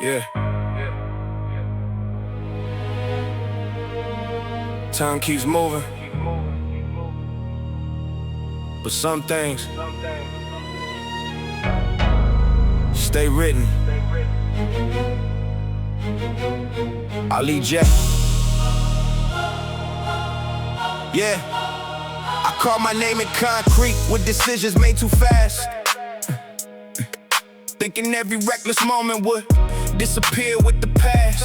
Yeah. Time keeps moving, but some things stay written. Alee-Jay. Yeah, I call my name in concrete with decisions made too fast. Thinking every reckless moment would disappear with the past.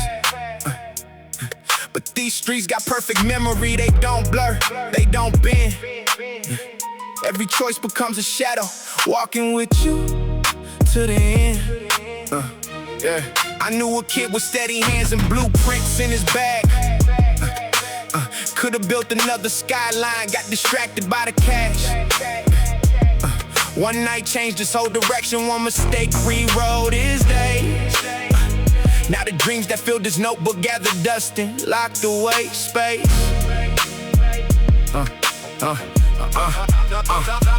But these streets got perfect memory, they don't blur, they don't bend. Every choice becomes a shadow, walking with you to the end. Yeah. I knew a kid with steady hands and blueprints in his bag. Could've built another skyline, got distracted by the cash. One night changed his whole direction, one mistake rewrote his days. Now the dreams that filled his notebook gathered dust and locked away space.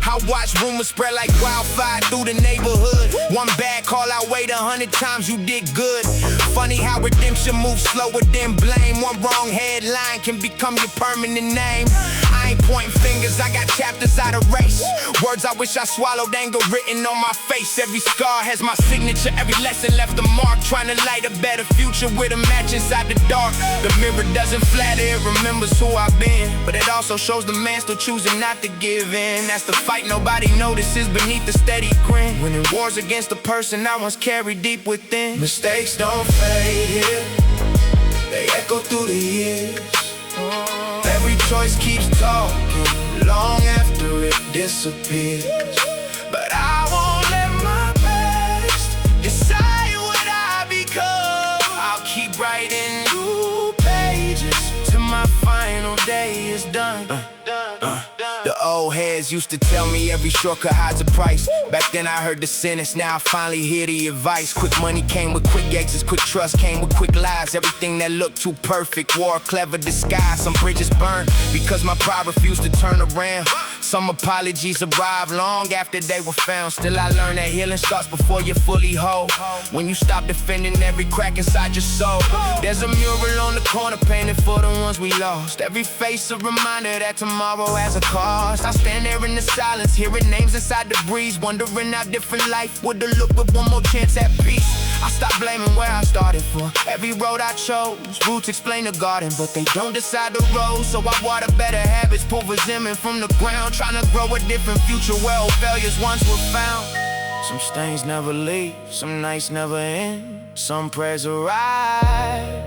I watch rumors spread like wildfire through the neighborhood. One bad call out, wait 100 times, you did good. Funny how redemption moves slower than blame. One wrong headline can become your permanent name. I ain't pointing fingers, I got chapters out of race. Words I wish I swallowed, anger written on my face. Every scar has my signature, every lesson left a mark. Trying to light a better future with a match inside the dark. The mirror doesn't flatter, it remembers who I've been, but it also shows the man still choosing not to give in. That's the fight nobody notices beneath the steady grin. Winning wars against the person I once carried deep within. Mistakes don't fade here, they echo through the years. Every choice keeps talking long after it disappears. But I won't let my past decide what I become. I'll keep writing new pages till my final day is done. The old heads used to tell me every shortcut hides a price. Back then I heard the sentence, now I finally hear the advice. Quick money came with quick exits, quick trust came with quick lies. Everything that looked too perfect wore a clever disguise. Some bridges burned because my pride refused to turn around. Some apologies arrived long after they were found. Still I learned that healing starts before you're fully whole. When you stop defending every crack inside your soul. There's a mural on the corner painted for the ones we lost. Every face a reminder that tomorrow has a cost. I stand there in the silence, hearing names inside the breeze, wondering how different life would've looked with one more chance at peace. I stopped blaming where I started for every road I chose. Roots explain the garden, but they don't decide the road. So I water better habits, pulverizing from the ground, trying to grow a different future where old failures once were found. Some stains never leave, some nights never end. Some prayers arrive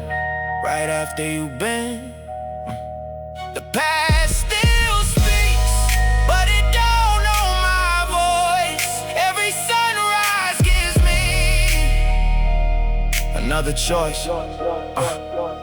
right after you've been. The past still speaks, but it don't know my voice. Every sunrise gives me another choice.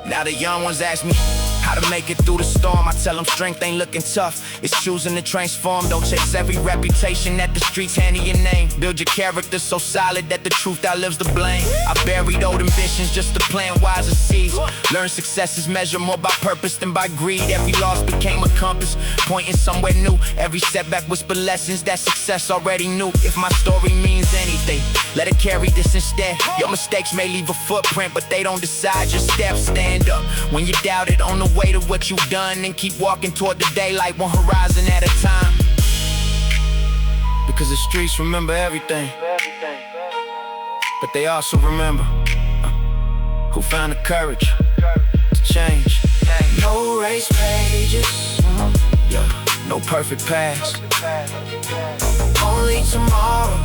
Now the young ones ask me how to make it through the storm. I tell them strength ain't looking tough, it's choosing to transform. Don't chase every reputation that the streets hand in your name. Build your character so solid that the truth outlives the blame. I buried old ambitions just to plant wiser seeds. Learn success is measured more by purpose than by greed. Every loss became a compass, pointing somewhere new. Every setback whispered lessons that success already knew. If my story means anything, let it carry this instead. Your mistakes may leave a footprint, but they don't decide your steps. Stand up when you doubt it, on the way to what you've done, and keep walking toward the daylight, one horizon at a time. Because the streets remember everything, but they also remember who found the courage to change. No erased pages, no perfect past, only tomorrow,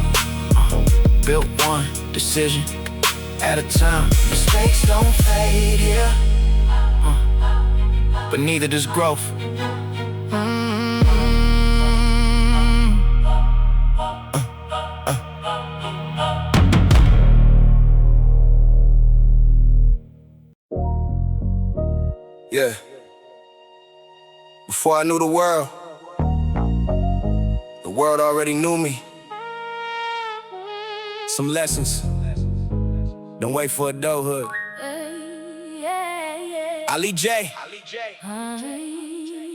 built one decision at a time. Mistakes don't fade here, but neither does growth. Yeah. Before I knew the world already knew me. Some lessons, don't wait for adulthood. Alee-Jay.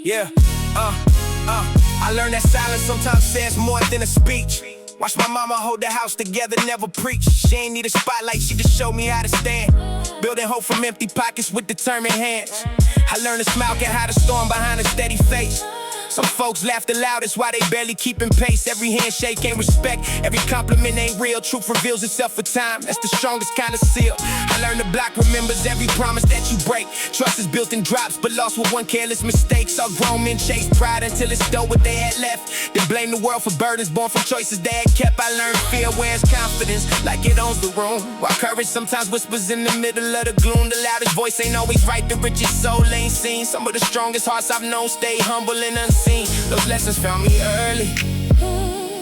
Yeah. I learned that silence sometimes says more than a speech. Watch my mama hold the house together, never preach. She ain't need a spotlight, she just showed me how to stand. Building hope from empty pockets with determined hands. I learned to smile, can hide a storm behind a steady face. Some folks laugh the loudest while they barely keeping pace. Every handshake ain't respect, every compliment ain't real. Truth reveals itself with time, that's the strongest kind of seal. I learned the block remembers every promise that you break. Trust is built in drops, but lost with one careless mistake. Saw grown men chase pride until it stole what they had left. Then blame the world for burdens born from choices they had kept. I learned fear wears confidence like it owns the room, while courage sometimes whispers in the middle of the gloom. The loudest voice ain't always right, the richest soul ain't seen. Some of the strongest hearts I've known stay humble and unseen. Those lessons found me early,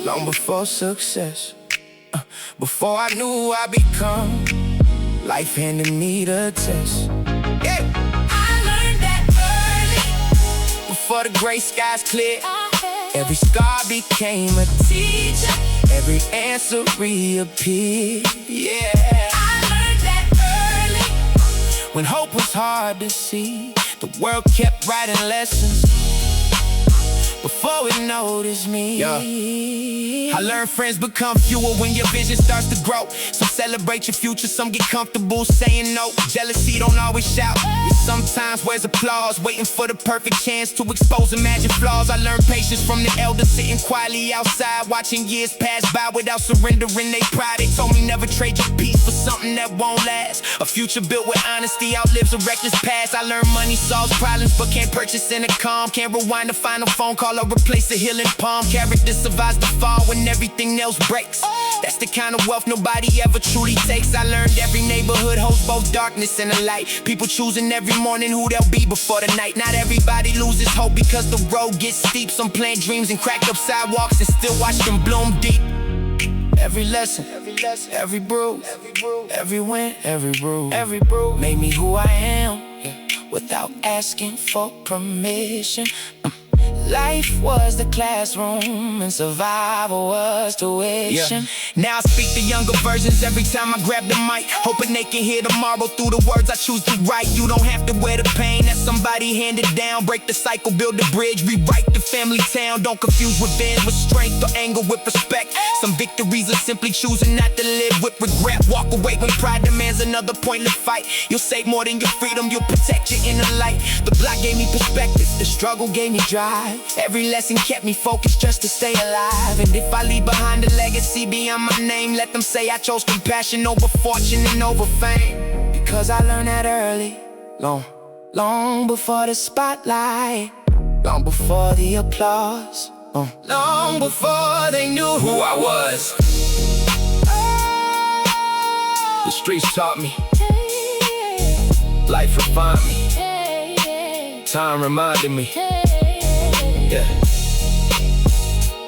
long before success, before I knew I become. Life handed me the test. Yeah, I learned that early. Before the gray skies cleared, every scar became a teacher. Every answer reappeared. Yeah, I learned that early. When hope was hard to see, the world kept writing lessons before it noticed me. I learned friends become fewer when your vision starts to grow. Some celebrate your future, some get comfortable saying no. Jealousy don't always shout, it sometimes wears applause, waiting for the perfect chance to expose imagined flaws. I learned patience from the elders sitting quietly outside, watching years pass by without surrendering their pride. They told me never trade your peace for something that won't last. A future built with honesty outlives a reckless past. I learned money solves problems but can't purchase inner calm. Can't rewind a final phone call or replace a healing palm. Character survives the fall when everything else breaks. That's the kind of wealth nobody ever truly takes. I learned every neighborhood holds both darkness and a light. People choosing every morning who they'll be before the night. Not everybody loses hope because the road gets steep. Some plant dreams and cracked up sidewalks and still watch them bloom deep. Every lesson, every bruise, every win, every brew made me who I am, without asking for permission. Life was the classroom and survival was tuition. Now I speak to younger versions every time I grab the mic, hoping they can hear tomorrow through the words I choose to write. You don't have to wear the pain that somebody handed down. Break the cycle, build a bridge, rewrite the family town. Don't confuse revenge with strength or anger with respect. Some victories are simply choosing not to live with regret. Walk away when pride demands another pointless fight. You'll save more than your freedom, you'll protect your inner light. The block gave me perspective, the struggle gave me drive. Every lesson kept me focused just to stay alive. And if I leave behind a legacy beyond my name, let them say I chose compassion over fortune and over fame. Because I learned that early, long before the spotlight, long before the applause, long before they knew who I was. The streets taught me, life refined me, time reminded me,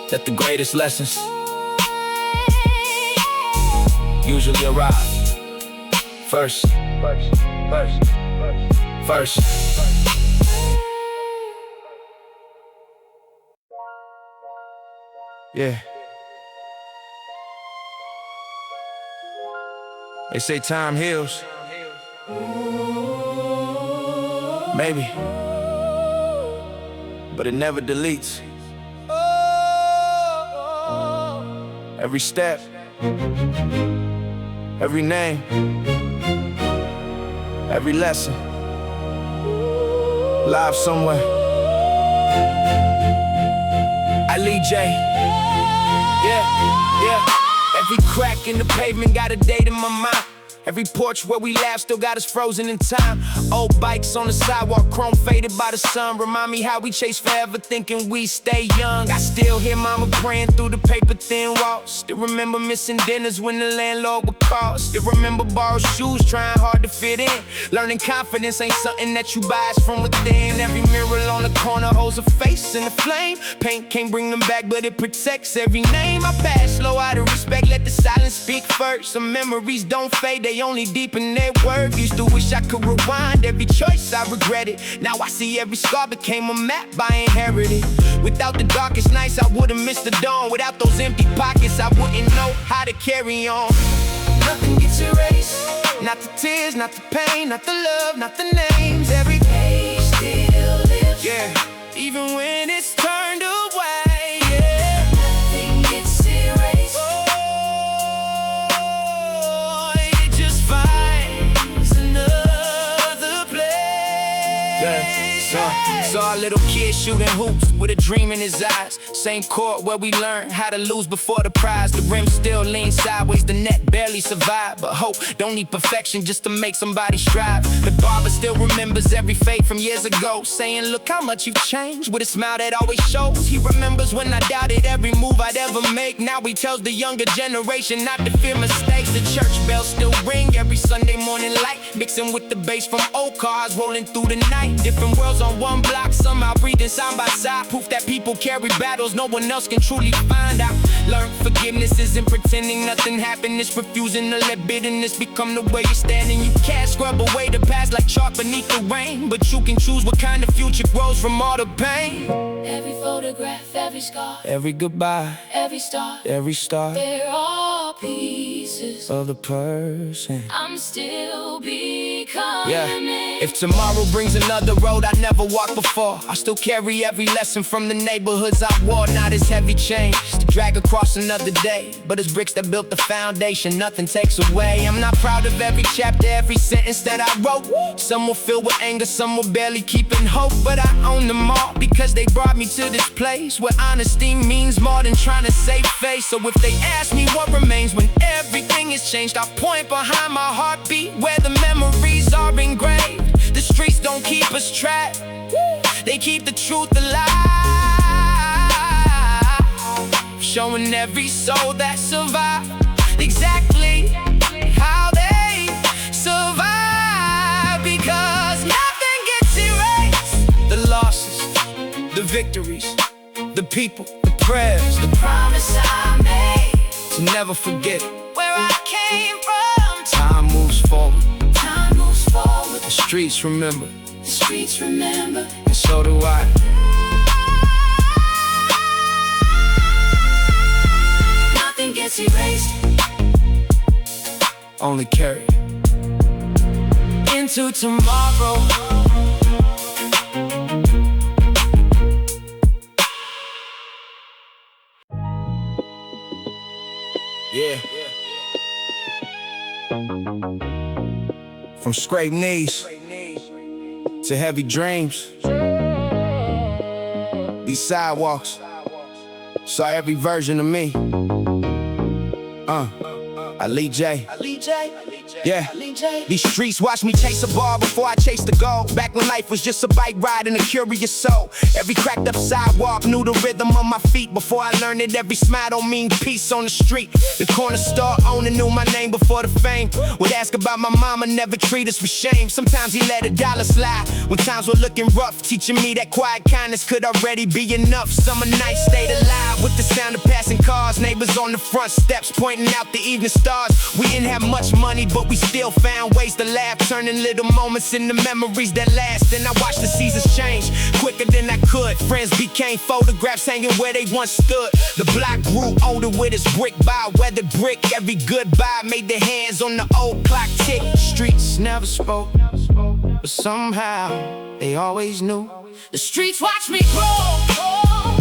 that the greatest lessons usually arrive first. Yeah. They say time heals. Maybe. But it never deletes. Every step, every name, every lesson, live somewhere. Alee-Jay, yeah. Every crack in the pavement got a date in my mind. Every porch where we laugh still got us frozen in time. Old bikes on the sidewalk, chrome faded by the sun. Remind me how we chase forever thinking we stay young. I still hear mama praying through the paper thin walls. Still remember missing dinners when the landlord would call. Still remember borrowed shoes, trying hard to fit in. Learning confidence ain't something that you buy, it's from within. Every mural on the corner holds a face and a flame. Paint can't bring them back, but it protects every name. I pass slow out of respect, let the silence speak first. Some memories don't fade, they only deepen their worth. Used to wish I could rewind every choice I regretted. Now I see every scar became a map I inherited. Without the darkest nights I would've missed the dawn. Without those empty pockets I wouldn't know how to carry on. Nothing gets erased, not the tears, not the pain, not the love, not the names. Every page still lives, yeah, even when it's turned away, yeah. Nothing gets erased, Saw a little kid shooting hoops with a dream in his eyes. Same court where we learned how to lose before the prize. The rim still leans sideways, the net barely survived. But hope don't need perfection just to make somebody strive. The barber still remembers every fade from years ago, saying, look how much you've changed, with a smile that always shows. He remembers when I doubted every move I'd ever make. Now he tells the younger generation not to fear mistakes. The church bells still ring every Sunday morning light, mixing with the bass from old cars rolling through the night. Different worlds on one block, somehow breathing side by side. Proof that people carry battles no one else can truly find out. Learn forgiveness isn't pretending nothing happened. It's refusing to let bitterness become the way you're standing. You can't scrub away the past like chalk beneath the rain, but you can choose what kind of future grows from all the pain. Every photograph, every scar, Every goodbye, every star, every star they're all pieces of the person. I'm still becoming. Yeah, if tomorrow brings another road I never walked before, I still carry every lesson from the neighborhoods I wore. Not as heavy chains to drag across another day, but as bricks that built the foundation, nothing takes away. I'm not proud of every chapter, every sentence that I wrote. Some were filled with anger, some were barely keeping hope, but I own them all because they brought me to this place where honesty means more than trying to save face. So if they ask me what remains when everything is changed, I'll point behind my heartbeat where the memories are engraved. The streets don't keep us trapped, they keep the truth alive, showing every soul that survived exactly how they survive. Because nothing gets erased. The losses, the victories, the people, the prayers, The promise I made, to never forget it. where I came from. Time moves forward, Time moves forward, the streets remember, the streets remember. and so do I. Nothing gets erased. Only carry into tomorrow. Yeah. From scraped knees to heavy dreams, these sidewalks saw every version of me. Alee-Jay. Yeah, these streets watched me chase a ball before I chased the goal. Back when life was just a bike ride and a curious soul. Every cracked up sidewalk knew the rhythm of my feet before I learned that every smile don't mean peace on the street. The corner store owner knew my name before the fame. Would ask about my mama, never treat us with shame. Sometimes he let a dollar slide when times were looking rough, teaching me that quiet kindness could already be enough. Summer nights stayed alive with the sound of passing cars. Neighbors on the front steps pointing out the evening stars. We didn't have much money, but we still found ways to laugh, turning little moments into memories that last. And I watched the seasons change quicker than I could. Friends became photographs hanging where they once stood. The block grew older with its brick by weathered brick. Every goodbye made their hands on the old clock tick. Streets never spoke, but somehow they always knew. The streets watch me grow,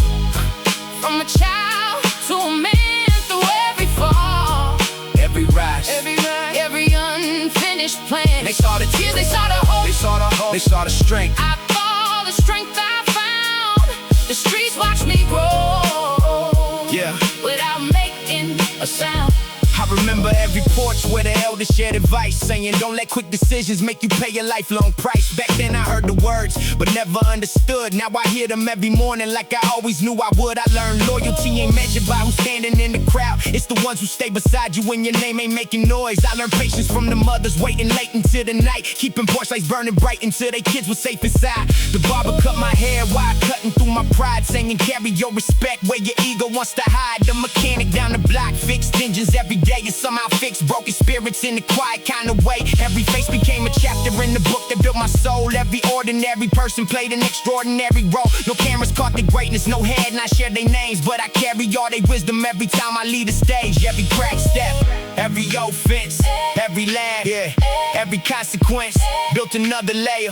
from a child to a man, through every fall, Every rise, every unfinished plan. they saw the Tears, they saw the hope. they saw the hope, they saw the strength. I fall, the strength I found. The streets watch me grow, Yeah. without making a sound. I remember every porch where the elders shared advice, saying don't let quick decisions make you pay a lifelong price. Back then I heard the words, but never understood. Now I hear them every morning like I always knew I would. I learned loyalty ain't measured by who's standing in the crowd. It's the ones who stay beside you when your name ain't making noise. I learned patience from the mothers waiting late into the night, keeping porch lights burning bright until their kids were safe inside. The barber cut my hair while cutting through my pride, saying carry your respect where your ego wants to hide. The mechanic down the block fixed engines every day and somehow fixed broken spirits in a quiet kind of way. Every face became a chapter in the book that built my soul. Every ordinary person played an extraordinary role. No cameras caught the greatness, no head, and I share their names, but I carry all their wisdom every time I lead a stage. Every crack step, every offense, every laugh, yeah, every consequence built another layer.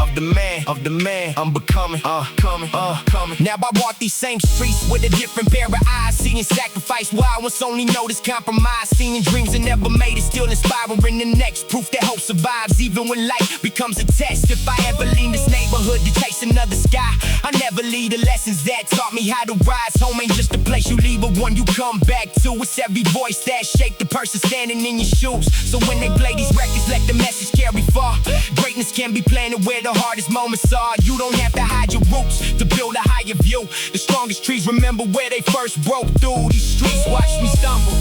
of the man, I'm becoming, coming. Now I walk these same streets with a different pair of eyes, seeing sacrifice while I once only noticed compromise, seeing dreams that never made it, still inspiring the next, proof that hope survives even when life becomes a test. If I ever leave this neighborhood to chase another sky, I never leave the lessons that taught me how to rise. Home ain't just a place you leave, but one you come back to. It's every voice that shaped the person standing in your shoes. So when they play these records, let the message carry far. Greatness can be planted where the hardest moments are. You don't have to hide your roots to build a higher view. The strongest trees remember where they first broke through. These streets watch me stumble.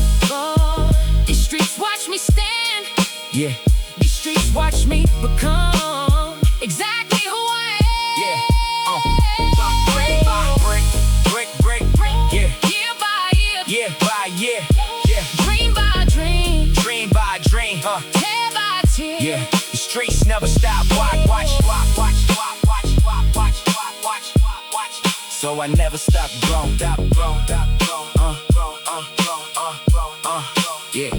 These streets watch me stand. Yeah. These streets watch me become exactly who I am. Yeah. Brick by brick. Yeah. Year by year. Year by year. Yeah. Dream by dream. Dream by dream. Tear by tear. Yeah. The streets never stop. Watch. So I never stop growing. Yeah.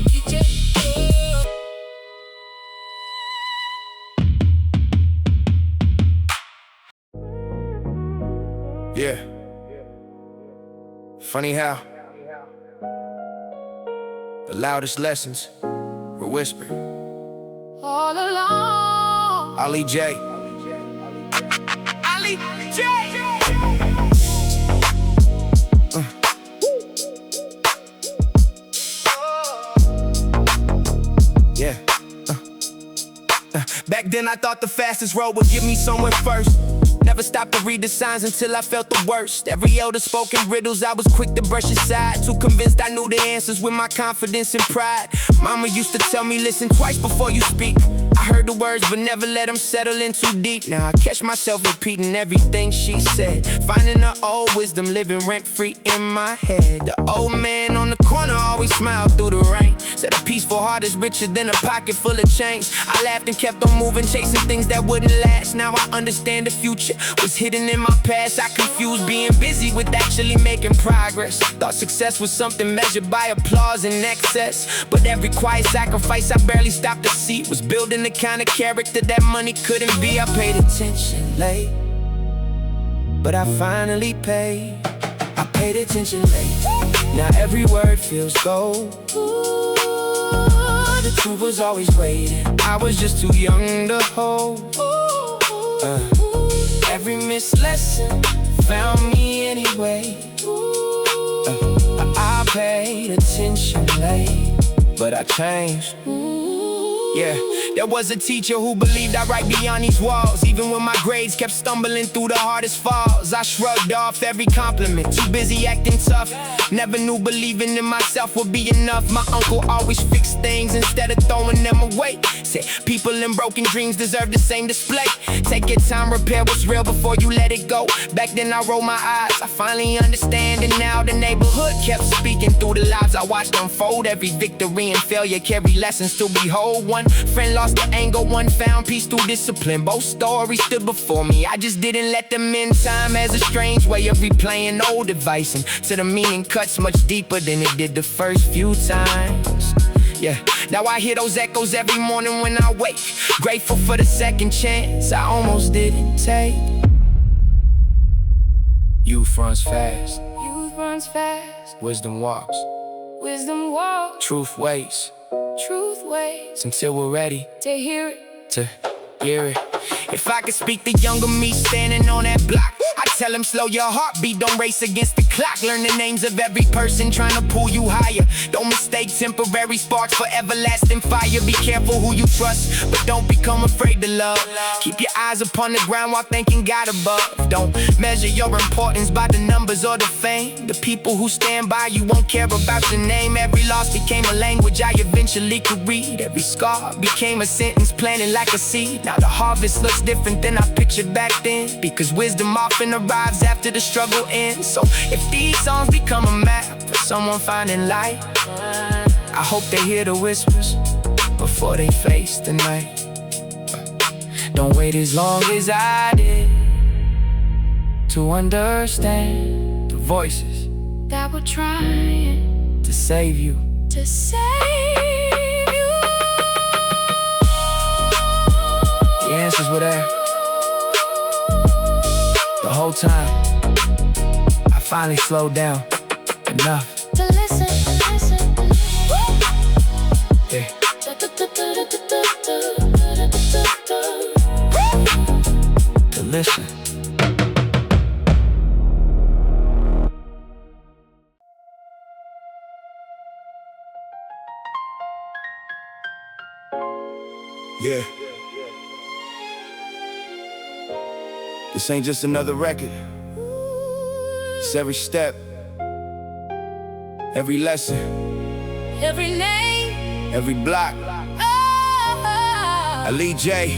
Yeah. Funny how the loudest lessons were whispered. All along. Alee-Jay. Alee-Jay. Yeah. Back then I thought the fastest road would get me somewhere first. Never stopped to read the signs until I felt the worst. Every elder spoken riddles, I was quick to brush aside. Too convinced I knew the answers with my confidence and pride. Mama used to tell me, listen twice before you speak. I heard the words, but never let them settle in too deep. Now I catch myself repeating everything she said, finding her old wisdom living rent-free in my head. The old man on the corner always smiled through the rain, said a peaceful heart is richer than a pocket full of change. I laughed and kept on moving, chasing things that wouldn't last. Now I understand the future was hidden in my past. I confused being busy with actually making progress. Thought success was something measured by applause and excess, but every quiet sacrifice I barely stopped to see was building the kind of character that money couldn't be. I paid attention late, but I finally paid. I paid attention late. Now every word feels gold. The truth was always waiting. I was just too young to hold. Every missed lesson found me anyway. I paid attention late, but I changed. Yeah, there was a teacher who believed I'd write beyond these walls. Even when my grades kept stumbling through the hardest falls, I shrugged off every compliment, too busy acting tough. Never knew believing in myself would be enough. My uncle always fixed things instead of throwing them away. Said people in broken dreams deserve the same display. Take your time, repair what's real before you let it go. Back then I rolled my eyes, I finally understand. And now the neighborhood kept speaking through the lives I watched unfold. Every victory and failure carry lessons to behold. One friend lost the anger, one found peace through discipline. Both stories stood before me, I just didn't let them in. Time has a strange way of replaying old advice, and to the meaning cuts much deeper than it did the first few times. Yeah, now I hear those echoes every morning when I wake. Grateful for the second chance I almost didn't take. Youth runs fast. Youth runs fast. Wisdom walks. Wisdom walks. Truth waits. Truth waits Until we're ready to hear it. to hear it. If I could speak the younger me standing on that block, I'd tell him slow your heartbeat, don't race against the clock. Learn the names of every person trying to pull you higher. Don't mistake temporary sparks for everlasting fire. Be careful who you trust, but don't become afraid to love. Keep your eyes upon the ground while thanking God above. Don't measure your importance by the numbers or the fame. The people who stand by you won't care about your name. Every loss became a language I eventually could read. Every scar became a sentence planted like a seed. Now the harvest looks different than I pictured back then, because wisdom often arrives after the struggle ends. So if these songs become a map for someone finding light, I hope they hear the whispers before they face the night. Don't wait as long as I did to understand the voices that were trying to save you. to save you. The answers were there. whole time, I finally slowed down enough To listen, yeah. To listen. Yeah. This ain't just another record. It's every step, every lesson, every name, every block. oh, Alee-Jay.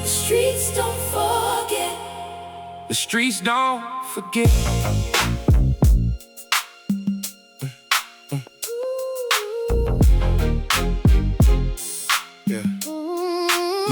the streets don't forget. The streets don't forget. Yeah.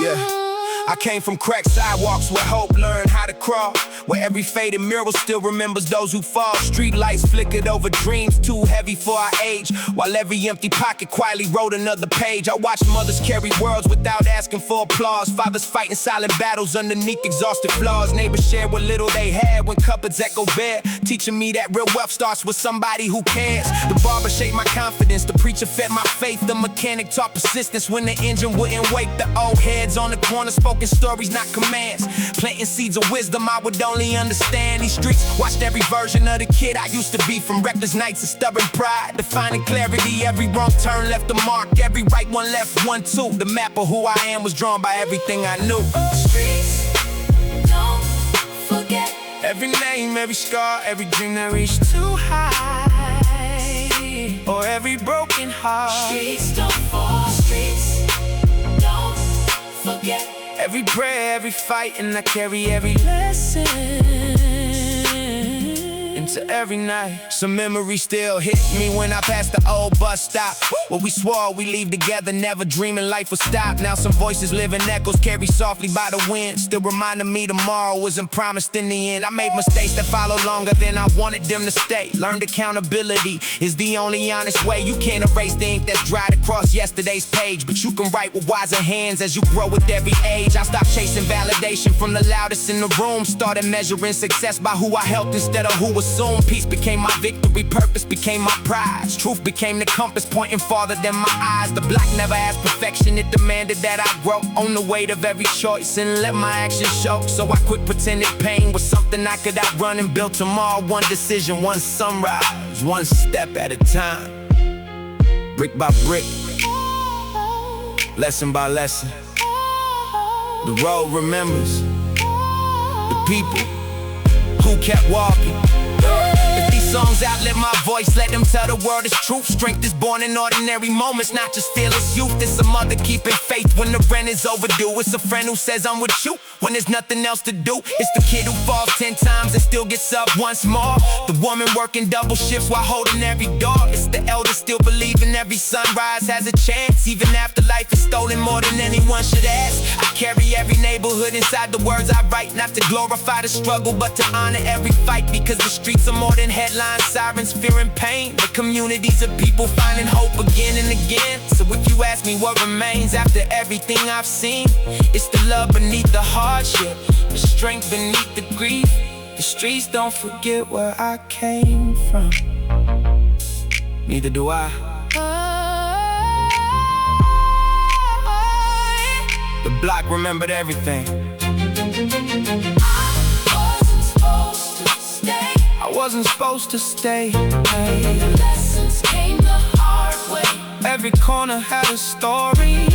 Yeah. I came from cracked sidewalks where hope learned how to crawl, where every faded mural still remembers those who fall. Street lights flickered over dreams too heavy for our age, while every empty pocket quietly wrote another page. I watched mothers carry worlds without asking for applause, fathers fighting silent battles underneath exhausted flaws. Neighbors shared what little they had when cupboards echo bare, teaching me that real wealth starts with somebody who cares. The barber shaped my confidence, the preacher fed my faith, the mechanic taught persistence when the engine wouldn't wait. The old heads on the corner spoken stories, not commands, planting seeds of wisdom I would only understand. These streets watched every version of the kid I used to be, from reckless nights to stubborn pride, defining clarity. Every wrong turn left a mark, every right one left one too. The map of who I am was drawn by everything I knew. The streets don't forget. Every name, every scar, every dream that reached too high, or every broken heart. Streets don't fall. Streets don't forget. Every prayer, every fight, and I carry every lesson into every night. Some memories still hit me when I pass the old bus stop, where we swore we leave together, never dreaming life would stop. Now some voices live in echoes, carried softly by the wind, still reminding me tomorrow wasn't promised in the end. I made mistakes that followed longer than I wanted them to stay. Learned accountability is the only honest way. You can't erase the ink that's dried across yesterday's page, but you can write with wiser hands as you grow with every age. I stopped chasing validation from the loudest in the room, started measuring success by who I helped instead of who assumed. Peace became my victory, purpose became my prize, truth became the compass pointing farther than my eyes. The block never asked perfection, it demanded that I grow, own the weight of every choice and let my actions show. So I quit pretending pain was something I could outrun and build tomorrow, one decision, one sunrise, one step at a time, brick by brick, lesson by lesson. The road remembers the people who kept walking. If these songs outlive my voice, let them tell the world its truth. Strength is born in ordinary moments, not just fearless youth. It's a mother keeping faith when the rent is overdue. It's a friend who says I'm with you when there's nothing else to do. It's the kid who falls 10 times and still gets up once more. The woman working double shifts while holding every door. It's the elders still believing every sunrise has a chance, even after life is stolen more than anyone should ask. I carry every neighborhood inside the words I write, not to glorify the struggle but to honor every fight, because the streets are more than headlines, sirens, fear and pain. The communities of people finding hope again and again. So if you ask me what remains after everything I've seen, it's the love beneath the hardship, the strength beneath the grief. The streets don't forget where I came from, neither do I. The block remembered everything. I wasn't supposed to stay. The lessons came the hard way. Every corner had a story.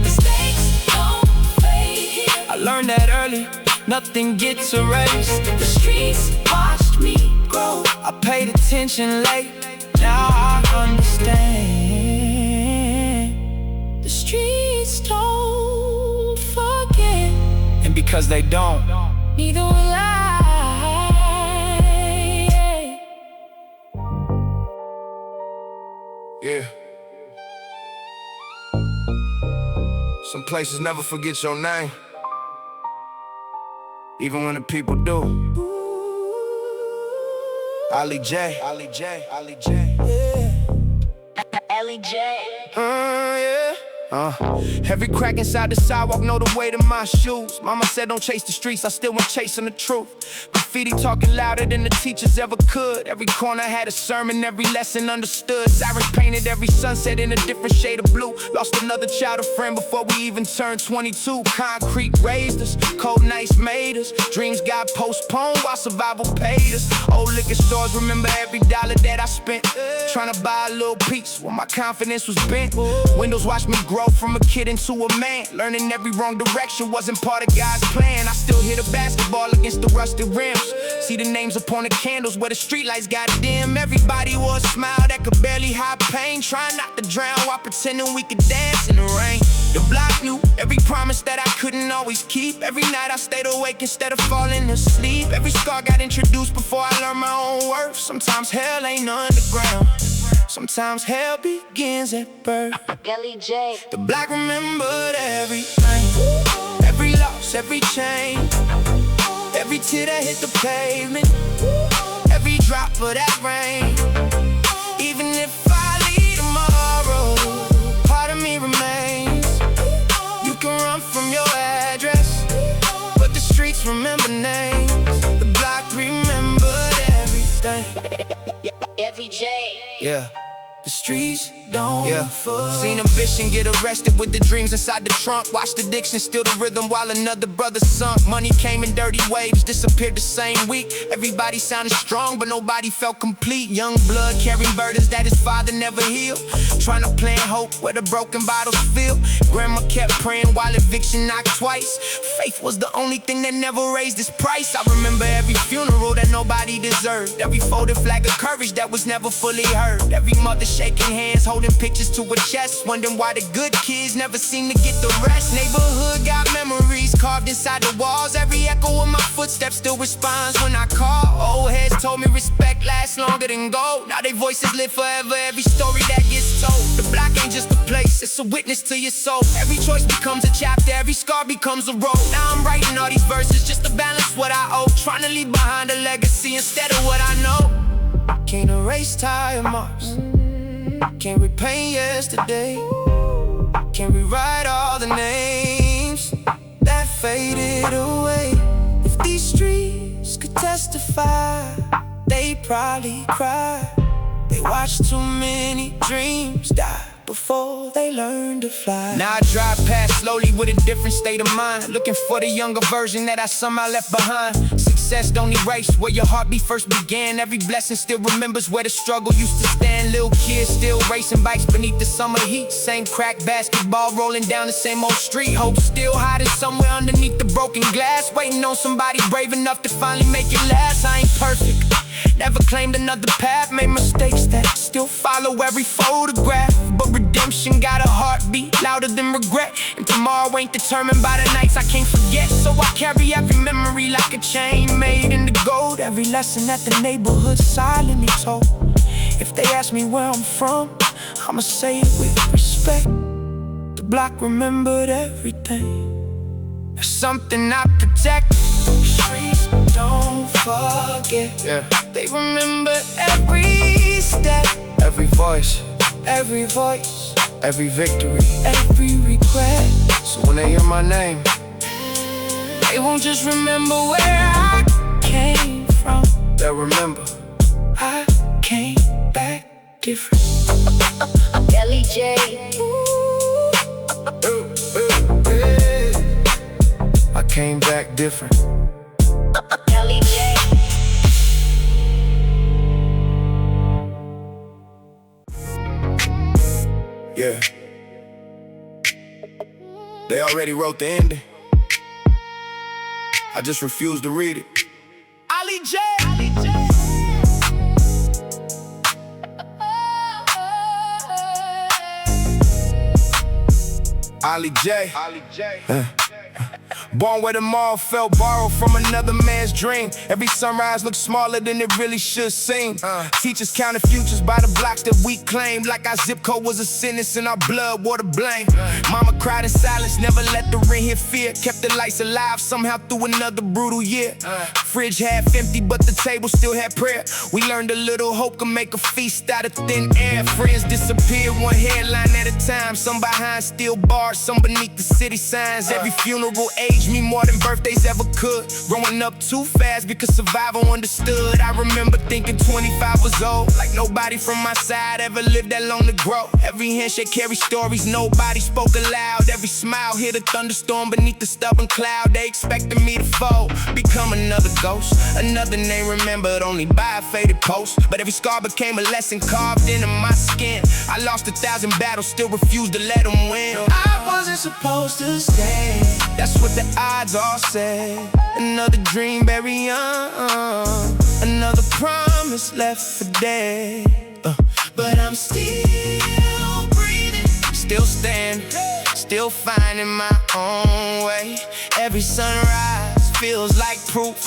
Mistakes don't fade here. I learned that early, nothing gets erased. The streets watched me grow. I paid attention late, now I understand. The streets don't forget, and because they don't, neither will I. Yeah. Some places never forget your name, even when the people do. Alee-Jay, Alee-Jay, Alee-Jay, yeah. Alee-Jay. Yeah, Every crack inside the sidewalk know the weight of my shoes. Mama said don't chase the streets, I still went chasing the truth. Graffiti talking louder than the teachers ever could. Every corner had a sermon, every lesson understood. Sirens painted every sunset in a different shade of blue. Lost another child, a friend before we even turned 22. Concrete raised us, cold nights made us. Dreams got postponed while survival paid us. Old liquor stores remember every dollar that I spent trying to buy a little piece when my confidence was bent. Windows watched me grow from a kid into a man. Learning every wrong direction wasn't part of God's plan. I still hit a basketball against the rusted rims. See the names upon the candles where the streetlights got dim. Everybody wore a smile that could barely hide pain. Trying not to drown while pretending we could dance in the rain. The block knew every promise that I couldn't always keep. Every night I stayed awake instead of falling asleep. Every scar got introduced before I learned my own worth. Sometimes hell ain't underground, sometimes hell begins at birth. Alee-Jay. The black remembered everything, every loss, every chain, every tear that hit the pavement, every drop of that rain. Even if I leave tomorrow, part of me remains. You can run from your address, but the streets remember names. The block remembered everything. Alee-Jay. Yeah. The streets don't fall. Seen ambition get arrested with the dreams inside the trunk. Watched addiction steal the rhythm while another brother sunk. Money came in dirty waves, disappeared the same week. Everybody sounded strong, but nobody felt complete. Young blood carrying burdens that his father never healed. Trying to plant hope where the broken bottles fill. Grandma kept praying while eviction knocked twice. Faith was the only thing that never raised its price. I remember every funeral that nobody deserved. Every folded flag of courage that was never fully heard. Every mother shaking hands, holding pictures to her chest, wondering why the good kids never seem to get the rest. Neighborhood got memories carved inside the walls. Every echo of my footsteps still responds when I call. Old heads told me respect lasts longer than gold. Now their voices live forever, every story that gets told. The block ain't just a place, it's a witness to your soul. Every choice becomes a chapter, every scar becomes a road. Now I'm writing all these verses just to balance what I owe. Trying to leave behind a legacy instead of what I know. Can't erase tired marks, can't repaint yesterday, can't rewrite all the names that faded away. If these streets could testify, they'd probably cry. They watched too many dreams die before they learned to fly. Now I drive past slowly with a different state of mind, looking for the younger version that I somehow left behind. Success don't erase where your heartbeat first began. Every blessing still remembers where the struggle used to stand. Little kids still racing bikes beneath the summer heat. Same crack basketball rolling down the same old street. Hope still hiding somewhere underneath the broken glass, waiting on somebody brave enough to finally make it last. I ain't perfect, never claimed another path, made mistakes that still follow every photograph. But redemption got a heartbeat louder than regret, and tomorrow ain't determined by the nights I can't forget. So I carry every memory like a chain made into gold. Every lesson that the neighborhood silently told. If they ask me where I'm from, I'ma say it with respect. The block remembered everything. There's something I protect. Streets don't forget. They remember every step, every voice, every victory, every regret. So when they hear my name, they won't just remember where I came from. They'll remember I came back different. Alee-Jay. I came back different. Alee-Jay. Yeah. They already wrote the ending. I just refuse to read it. Alee-Jay. Alee-Jay. Born where them all felt borrowed from another man's dream. Every sunrise looks smaller than it really should seem. Teachers counted futures by the blocks that we claimed, like our zip code was a sentence and our blood wore the blame. Mama cried in silence, never let the rain hit fear. Kept the lights alive somehow through another brutal year. Fridge half empty, but the table still had prayer. We learned a little hope can make a feast out of thin air. Friends disappeared, one headline at a time. Some behind steel bars, some beneath the city signs. Every funeral aged me more than birthdays ever could. Growing up too fast because survival understood. I remember thinking 25 was old, like nobody from my side ever lived that long to grow. Every handshake carried stories, nobody spoke aloud. Every smile hit a thunderstorm beneath the stubborn cloud. They expected me to fold, become another ghost, another name remembered only by a faded post. But every scar became a lesson carved into my skin. I lost 1,000 battles, still refused to let them win. I wasn't supposed to stay, that's what the odds all say. Another dream buried young, another promise left for dead. But I'm still breathing, still standing, still finding my own way. Every sunrise feels like proof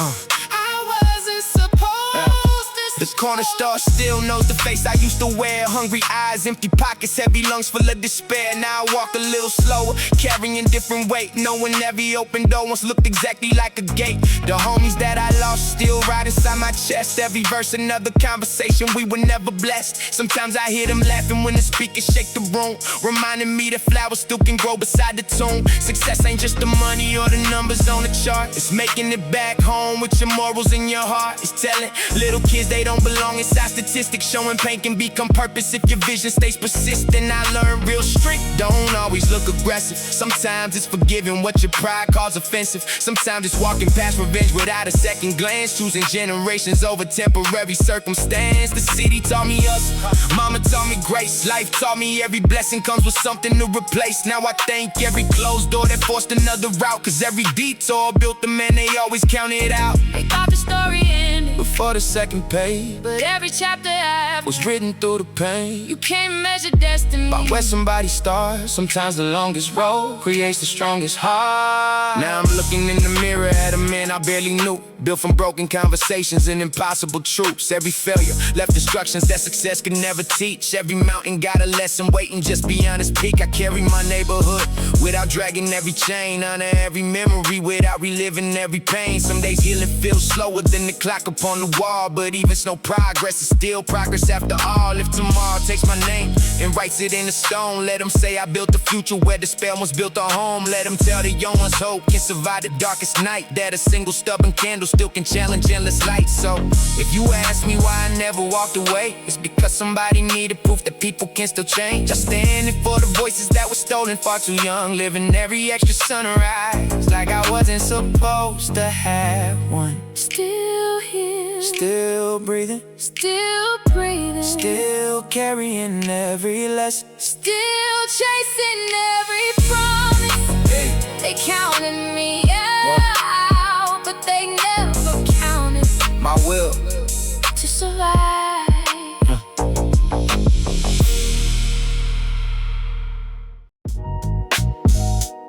I wasn't supposed to. The corner store still knows the face I used to wear. Hungry eyes, empty pockets, heavy lungs full of despair. Now I walk a little slower, carrying different weight, knowing every open door once looked exactly like a gate. The homies that I lost still right inside my chest. Every verse another conversation we were never blessed. Sometimes I hear them laughing when the speakers shake the room, reminding me that flowers still can grow beside the tomb. Success ain't just the money or the numbers on the chart. It's making it back home with your morals in your heart. It's telling little kids they don't belong inside statistics, showing pain can become purpose if your vision stays persistent. I learned real strict, don't always look aggressive. Sometimes it's forgiving what your pride calls offensive. Sometimes it's walking past revenge without a second glance, choosing generations over temporary circumstance. The city taught me us, mama taught me grace. Life taught me every blessing comes with something to replace. Now I thank every closed door that forced another route, cause every detour built the man they always counted out. They thought the story ended before the second page, but every chapter after was written through the pain. You can't measure destiny by where somebody starts. Sometimes the longest road creates the strongest heart. Now I'm looking in the mirror at a man I barely knew, built from broken conversations and impossible truths. Every failure left instructions that success could never teach. Every mountain got a lesson waiting just beyond its peak. I carry my neighborhood without dragging every chain, honor every memory without reliving every pain. Some days healing feels slower than the clock upon the wall, but even slow progress is still progress after all. If tomorrow takes my name and writes it in the stone, let them say I built a future where despair once built a home. Let them tell the young ones hope can survive the darkest night, that a single stubborn candle still can challenge endless light. So if you ask me why I never walked away, it's because somebody needed proof that people can still change. I'm standing for the voices that were stolen far too young, living every extra sunrise like I wasn't supposed to have one. Still here, still breathing, still breathing, still carrying every lesson, still chasing every promise. They counted me out, but they never counted my will to survive.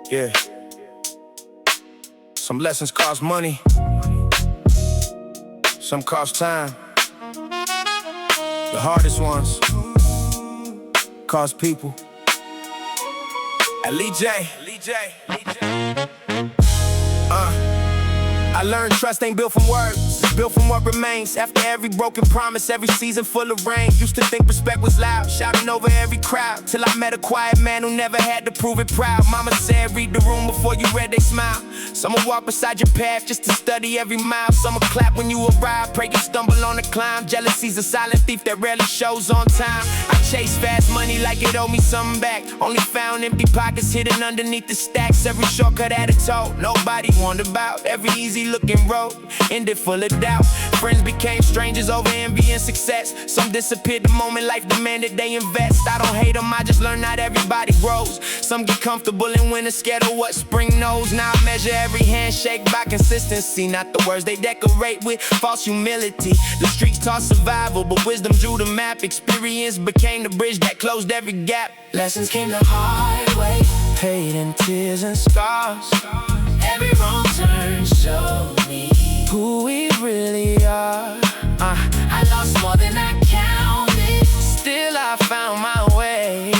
Yeah. Some lessons cost money, some cost time. The hardest ones cost people. Alee-Jay. I learned trust ain't built from words, it's built from what remains. After every broken promise, every season full of rain. Used to think respect was loud, shouting over every crowd, till I met a quiet man who never had to prove it proud. Mama said read the room before you read they smile. Some will walk beside your path just to study every mile. Some will clap when you arrive, pray you stumble on the climb. Jealousy's a silent thief that rarely shows on time. I chase fast money like it owed me something back, only found empty pockets hidden underneath the stacks. Every shortcut had a toll nobody warned about. Every easy looking road ended full of doubt. Friends became strangers over envy and success. Some disappeared the moment life demanded they invest. I don't hate them, I just learned not everybody grows. Some get comfortable in winter, scared of what spring knows. Now I measure every handshake by consistency, not the words they decorate with false humility. The streets taught survival, but wisdom drew the map. Experience became the bridge that closed every gap. Lessons came the hard way, paid in tears and scars. Every wrong turn showed me who we really are. I lost more than I counted. Still I found my way.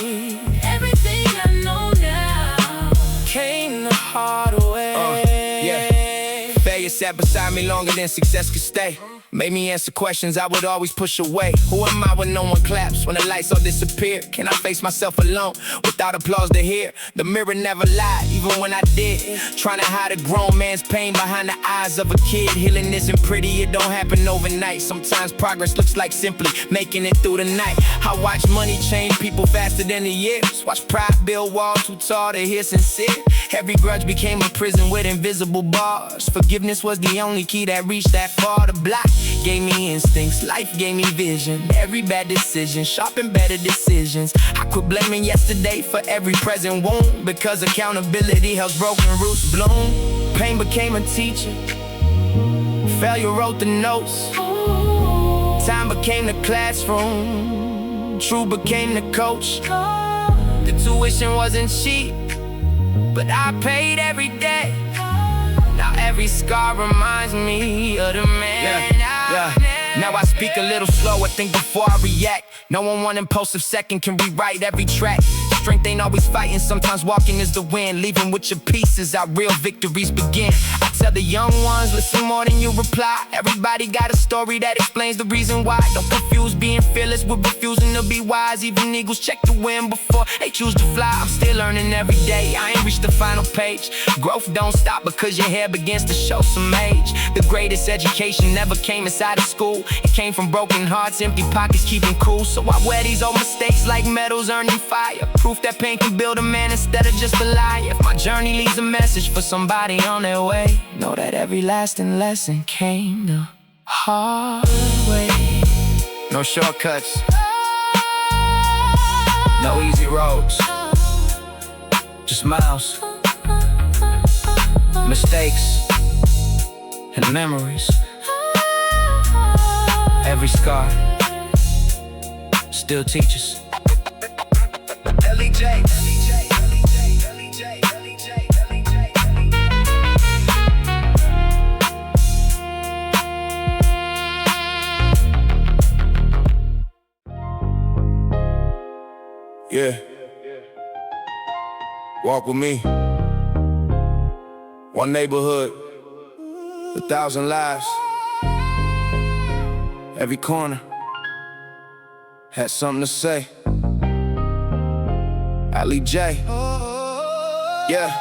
Everything I know now Came the hard way. Yeah. Failure sat beside me longer than success could stay. Made me answer questions I would always push away. Who am I when no one claps? When the lights all disappear? Can I face myself alone without applause to hear? The mirror never lied, even when I did. Trying to hide a grown man's pain behind the eyes of a kid. Healing isn't pretty, it don't happen overnight. Sometimes progress looks like simply making it through the night. I watch money change people faster than the years. Watch pride build walls too tall to hear sincere. Every grudge became a prison with invisible bars. Forgiveness was the only key that reached that far. The block gave me instincts, life gave me vision. Every bad decision sharpened better decisions. I quit blaming yesterday for every present wound, because accountability helps broken roots bloom. Pain became a teacher, failure wrote the notes. Time became the classroom, truth became the coach. The tuition wasn't cheap, but I paid every day. Now every scar reminds me of the man I am. Now I speak a little slower, think before I react. No one impulsive second can rewrite every track. Strength ain't always fighting, sometimes walking is the win. Leaving with your pieces, our real victories begin. I tell the young ones, listen more than you reply. Everybody got a story that explains the reason why. Don't confuse being fearless with refusing to be wise. Even eagles check the wind before they choose to fly. I'm still learning every day, I ain't reached the final page. Growth don't stop because your hair begins to show some age. The greatest education never came inside of school. It came from broken hearts, empty pockets, keeping cool. So I wear these old mistakes like medals earning fire. Proof that pain can build a man instead of just a lie. If my journey leaves a message for somebody on their way, know that every lasting lesson came the hard way. No shortcuts, no easy roads, just miles, mistakes, and memories. Every scar still teaches. Alee-Jay. Yeah. Walk with me. One neighborhood, 1,000 lives. Every corner had something to say. Alee-Jay. Yeah.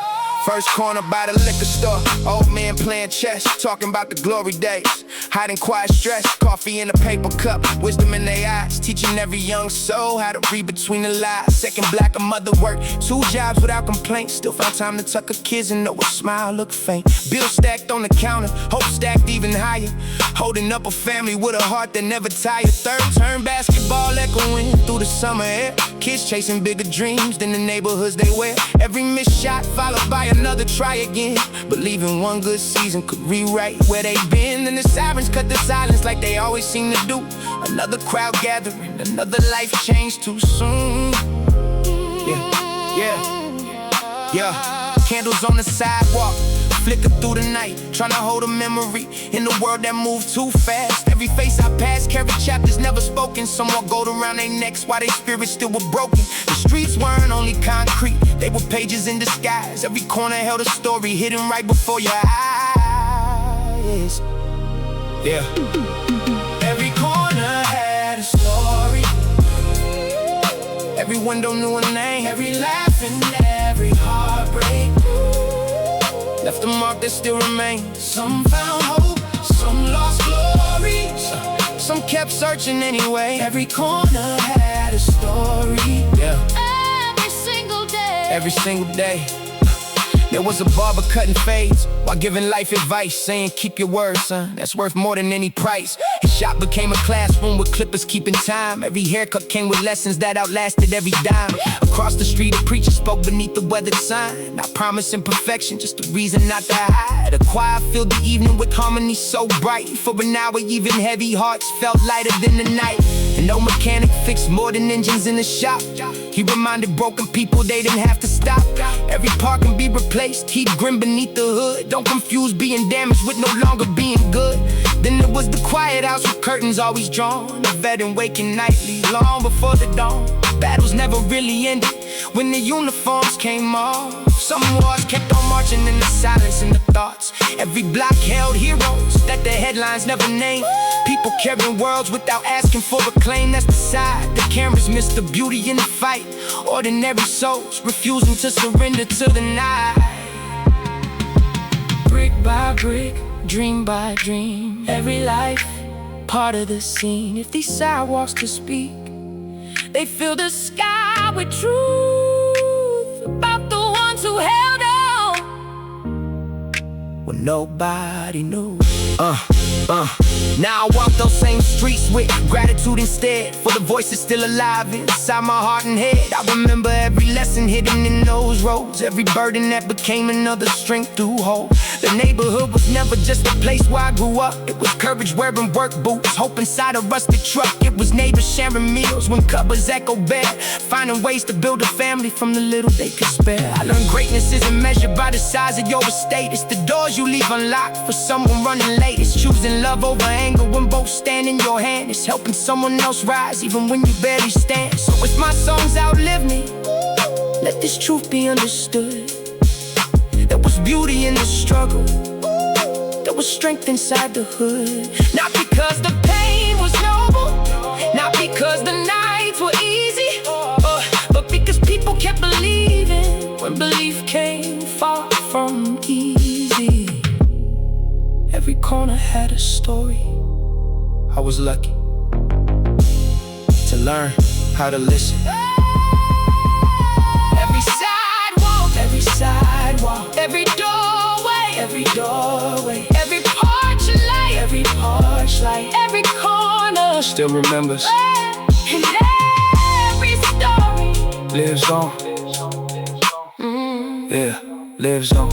First corner by the liquor store, old man playing chess, talking about the glory days. Hiding quiet stress, coffee in a paper cup, wisdom in their eyes, teaching every young soul how to read between the lies. Second black, a mother worked 2 jobs without complaints, still found time to tuck her kids and know a smile looked faint. Bills stacked on the counter, hope stacked even higher, holding up a family with a heart that never tired. Third turn basketball echoing through the summer air, kids chasing bigger dreams than the neighborhoods they wear. Every missed shot followed by another try again, believing one good season could rewrite where they've been. And the sirens cut the silence like they always seem to do. Another crowd gathering, another life changed too soon. Yeah. Candles on the sidewalk, flicker through the night, trying to hold a memory in the world that moved too fast. Every face I passed carried chapters never spoken. Some more gold around their necks while their spirits still were broken. The streets weren't only concrete, they were pages in disguise. Every corner held a story hidden right before your eyes. Yeah. Every corner had a story, every window knew a name, every laugh and every heartbreak left a mark that still remains. Some found hope, some lost glory, some kept searching anyway. Every corner had a story. Yeah. Every single day. There was a barber cutting fades while giving life advice, saying keep your word, son, that's worth more than any price. His shop became a classroom with clippers keeping time. Every haircut came with lessons that outlasted every dime. Across the street a preacher spoke beneath the weathered sign, not promising perfection, just a reason not to hide. A choir filled the evening with harmony so bright, for an hour even heavy hearts felt lighter than the night. And no mechanic fixed more than engines in the shop, he reminded broken people they didn't have to stop. stop. Every part can be replaced, heat grim beneath the hood. Don't confuse being damaged with no longer being good. Then there was the quiet house with curtains always drawn. A veteran waking nightly, long before the dawn. Battles never really ended when the uniforms came off. Some wars kept on marching in the silence and the thoughts. Every block held heroes that the headlines never named. People carrying worlds without asking for acclaim. That's the side the cameras miss the beauty in the fight. Ordinary souls refusing to surrender to the night. Brick by brick, dream by dream, every life part of the scene. If these sidewalks could speak, they fill the sky with truth about the ones who held on when nobody knew. Now I walk those same streets with gratitude instead, for the voices still alive inside my heart and head. I remember every lesson hidden in those roads, every burden that became another strength to hold. The neighborhood was never just a place where I grew up. It was courage wearing work boots, hope inside a rusted truck. It was neighbors sharing meals when cupboards echoed bare, finding ways to build a family from the little they could spare. I learned greatness isn't measured by the size of your estate. It's the doors you leave unlocked for someone running late. It's choosing love over anger when both stand in your hand. It's helping someone else rise even when you barely stand. So if my songs outlive me, let this truth be understood. There was beauty in the struggle, there was strength inside the hood. Not because the pain was noble, not because the nights were easy, but because people kept believing when belief came far from easy. Every corner had a story. I was lucky to learn how to listen. Every sidewalk, every doorway, every porch light, every corner still remembers. And every story lives on. Yeah, lives on.